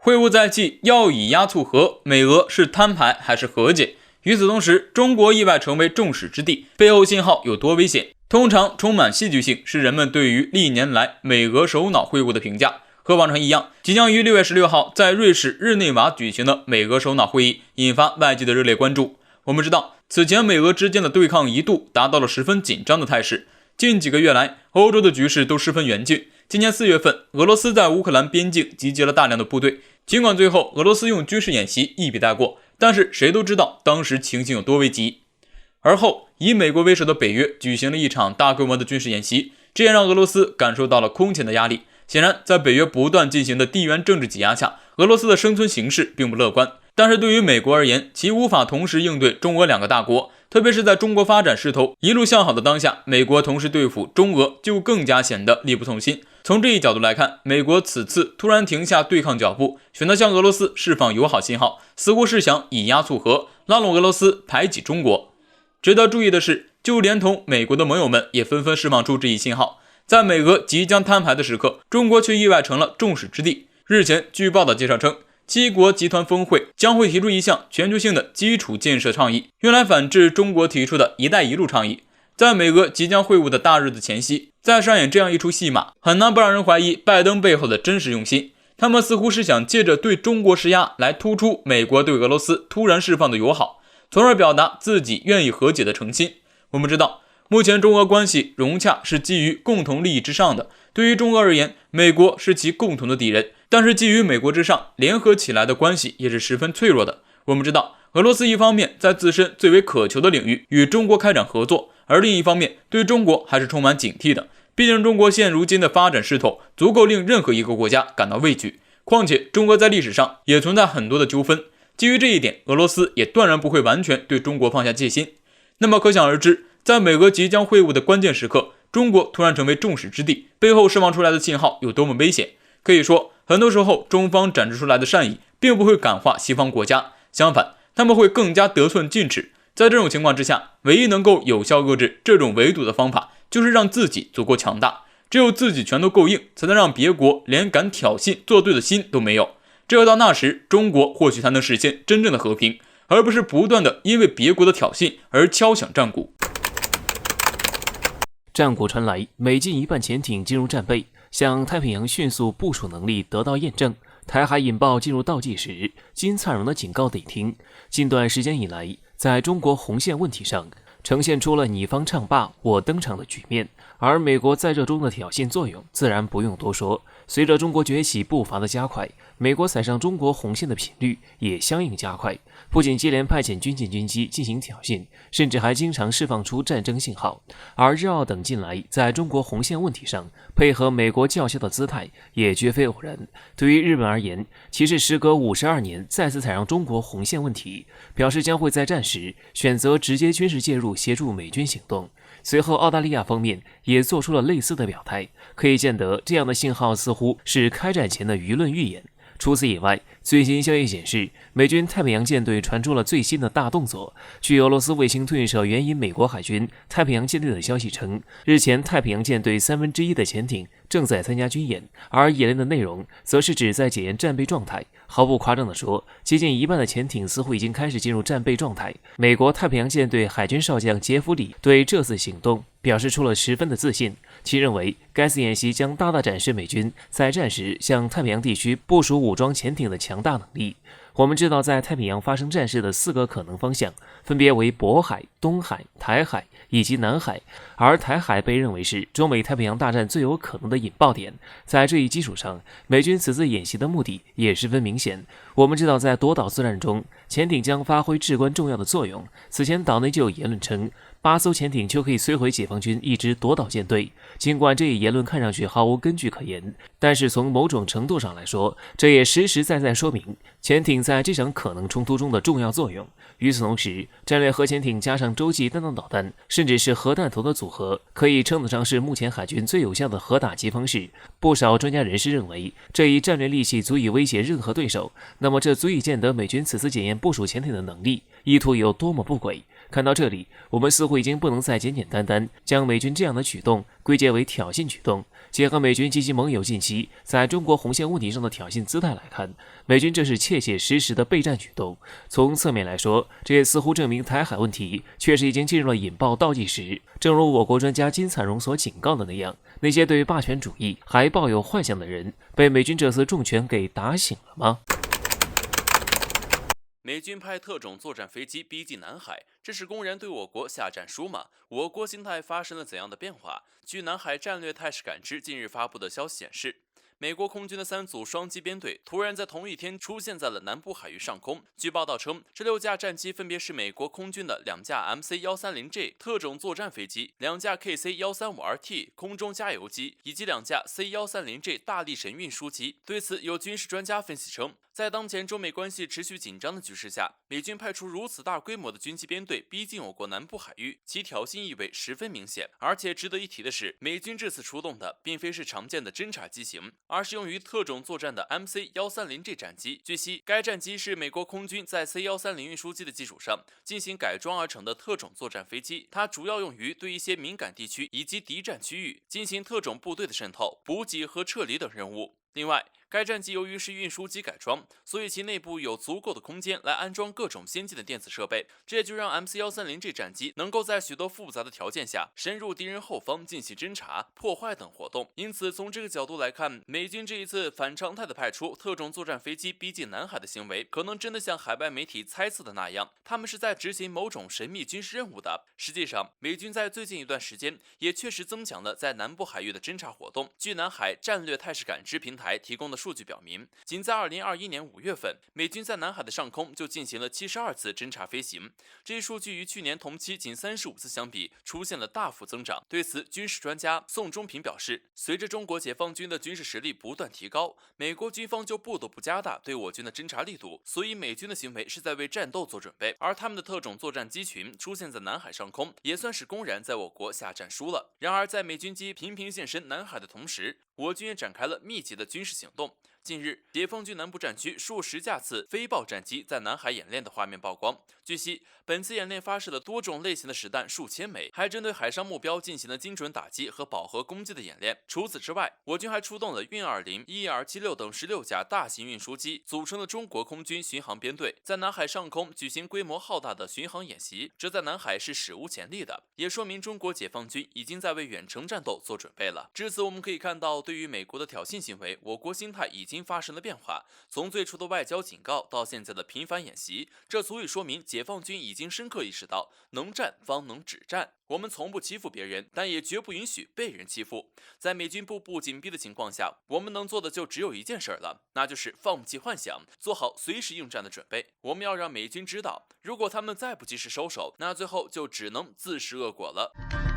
会晤在即，要以压促和，美俄是摊牌还是和解？与此同时，中国意外成为众矢之的，背后信号有多危险？通常充满戏剧性是人们对于历年来美俄首脑会晤的评价。和往常一样，即将于6月16号在瑞士日内瓦举行的美俄首脑会议引发外界的热烈关注。我们知道，此前美俄之间的对抗一度达到了十分紧张的态势。近几个月来，欧洲的局势都十分严峻。今年4月份，俄罗斯在乌克兰边境集结了大量的部队，尽管最后俄罗斯用军事演习一笔带过，但是谁都知道当时情形有多危急。而后，以美国为首的北约举行了一场大规模的军事演习，这也让俄罗斯感受到了空前的压力。显然，在北约不断进行的地缘政治挤压下，俄罗斯的生存形势并不乐观。但是对于美国而言，其无法同时应对中俄两个大国，特别是在中国发展势头一路向好的当下，美国同时对付中俄就更加显得力不从心。从这一角度来看，美国此次突然停下对抗脚步，选择向俄罗斯释放友好信号，似乎是想以压促和，拉拢俄罗斯排挤中国。值得注意的是，就连同美国的盟友们也纷纷释放出这一信号。在美俄即将摊牌的时刻，中国却意外成了众矢之的。日前，据报道介绍称，7国集团峰会将会提出一项全球性的基础建设倡议，用来反制中国提出的一带一路倡议。在美俄即将会晤的大日子前夕，再上演这样一出戏码，很难不让人怀疑拜登背后的真实用心。他们似乎是想借着对中国施压来突出美国对俄罗斯突然释放的友好，从而表达自己愿意和解的诚心。我们知道，目前中俄关系融洽是基于共同利益之上的，对于中俄而言，美国是其共同的敌人，但是基于美国之上联合起来的关系也是十分脆弱的。我们知道，俄罗斯一方面在自身最为渴求的领域与中国开展合作，而另一方面对中国还是充满警惕的。毕竟中国现如今的发展势头足够令任何一个国家感到畏惧，况且中国在历史上也存在很多的纠纷，基于这一点，俄罗斯也断然不会完全对中国放下戒心。那么可想而知，在美俄即将会晤的关键时刻，中国突然成为众矢之的，背后释放出来的信号有多么危险。可以说，很多时候中方展示出来的善意并不会感化西方国家，相反，他们会更加得寸进尺。在这种情况之下，唯一能够有效遏制这种围堵的方法，就是让自己足够强大。只有自己拳头够硬，才能让别国连敢挑衅作对的心都没有。只有到那时，中国或许才能实现真正的和平，而不是不断的因为别国的挑衅而敲响战鼓。战鼓传来，美近一半潜艇进入战备，向太平洋迅速部署能力得到验证。台海引爆进入倒计时，金灿荣的警告得听。近段时间以来，在中国红线问题上，呈现出了你方唱罢我登场的局面，而美国在这中的挑衅作用自然不用多说。随着中国崛起步伐的加快，美国踩上中国红线的频率也相应加快，不仅接连派遣军舰军机进行挑衅，甚至还经常释放出战争信号。而日澳等近来在中国红线问题上配合美国叫嚣的姿态也绝非偶然。对于日本而言，其是时隔52年再次踩上中国红线问题，表示将会在战时选择直接军事介入协助美军行动。随后澳大利亚方面也做出了类似的表态，可以见得这样的信号似乎是开战前的舆论预演。除此以外，最新消息显示，美军太平洋舰队传出了最新的大动作。据俄罗斯卫星通讯社援引美国海军太平洋舰队的消息称，日前太平洋舰队1/3的潜艇正在参加军演，而演练的内容则是指在检验战备状态。毫不夸张地说，接近一半的潜艇似乎已经开始进入战备状态。美国太平洋舰队海军少将杰弗里对这次行动表示出了十分的自信，其认为该次演习将大大展示美军在战时向太平洋地区部署武装潜艇的强大能力。我们知道，在太平洋发生战事的4个可能方向，分别为渤海、东海、台海以及南海，而台海被认为是中美太平洋大战最有可能的引爆点。在这一基础上，美军此次演习的目的也十分明显。我们知道，在夺岛作战中，潜艇将发挥至关重要的作用。此前岛内就有言论称，8艘潜艇就可以摧毁解放军一支夺岛舰队。尽管这一言论看上去毫无根据可言，但是从某种程度上来说，这也实实在在说明潜艇在这场可能冲突中的重要作用。与此同时，战略核潜艇加上洲际弹道导弹，甚至是核弹头的组合，可以称得上是目前海军最有效的核打击方式。不少专家人士认为，这一战略利器足以威胁任何对手。那么这足以见得美军此次检验部署潜艇的能力，意图有多么不轨。看到这里，我们似乎已经不能再简简单单将美军这样的举动归结为挑衅举动。结合美军及其盟友近期在中国红线问题上的挑衅姿态来看，美军这是切切实实的备战举动。从侧面来说，这也似乎证明台海问题确实已经进入了引爆倒计时。正如我国专家金灿荣所警告的那样，那些对霸权主义还抱有幻想的人，被美军这次重拳给打醒了吗？美军派特种作战飞机逼近南海，这是公然对我国下战书吗？我国形态发生了怎样的变化？据南海战略态势感知近日发布的消息显示，美国空军的3组双机编队突然在同一天出现在了南部海域上空。据报道称，这6架战机分别是美国空军的2架 MC-130J 特种作战飞机、2架 KC-135RT 空中加油机，以及2架 C-130J 大力神运输机。对此，有军事专家分析称，在当前中美关系持续紧张的局势下，美军派出如此大规模的军机编队逼近我国南部海域，其挑衅意味十分明显。而且值得一提的是，美军这次出动的并非是常见的侦察机型，而是用于特种作战的 MC-130J 战机。据悉，该战机是美国空军在 C-130运输机的基础上进行改装而成的特种作战飞机，它主要用于对一些敏感地区以及敌占区域进行特种部队的渗透、补给和撤离等任务。另外，该战机由于是运输机改装，所以其内部有足够的空间来安装各种先进的电子设备，这也就让 MC-130J 战机能够在许多复杂的条件下深入敌人后方进行侦察、破坏等活动。因此，从这个角度来看，美军这一次反常态的派出特种作战飞机逼近南海的行为，可能真的像海外媒体猜测的那样，他们是在执行某种神秘军事任务的。实际上，美军在最近一段时间也确实增强了在南部海域的侦察活动。据南海战略态势感知平台提供的数据表明，仅在2021年5月份，美军在南海的上空就进行了72次侦察飞行，这一数据与去年同期仅35次相比，出现了大幅增长。对此，军事专家宋忠平表示，随着中国解放军的军事实力不断提高，美国军方就不得不加大对我军的侦察力度，所以美军的行为是在为战斗做准备，而他们的特种作战机群出现在南海上空，也算是公然在我国下战书了。然而，在美军机频频现身南海的同时，我军也展开了密集的军事行动。近日，解放军南部战区数十架次飞豹战机在南海演练的画面曝光。据悉，本次演练发射了多种类型的实弹数千枚，还针对海上目标进行了精准打击和饱和攻击的演练。除此之外，我军还出动了运20、ER76等16架大型运输机，组成了中国空军巡航编队，在南海上空举行规模浩大的巡航演习，这在南海是史无前例的，也说明中国解放军已经在为远程战斗做准备了。至此，我们可以看到，对于美国的挑衅行为，我国心态已经发生了变化，从最初的外交警告到现在的频繁演习，这足以说明解放军已经深刻意识到能战方能止战。我们从不欺负别人，但也绝不允许被人欺负。在美军步步紧逼的情况下，我们能做的就只有一件事了，那就是放弃幻想，做好随时应战的准备。我们要让美军知道，如果他们再不及时收手，那最后就只能自食恶果了。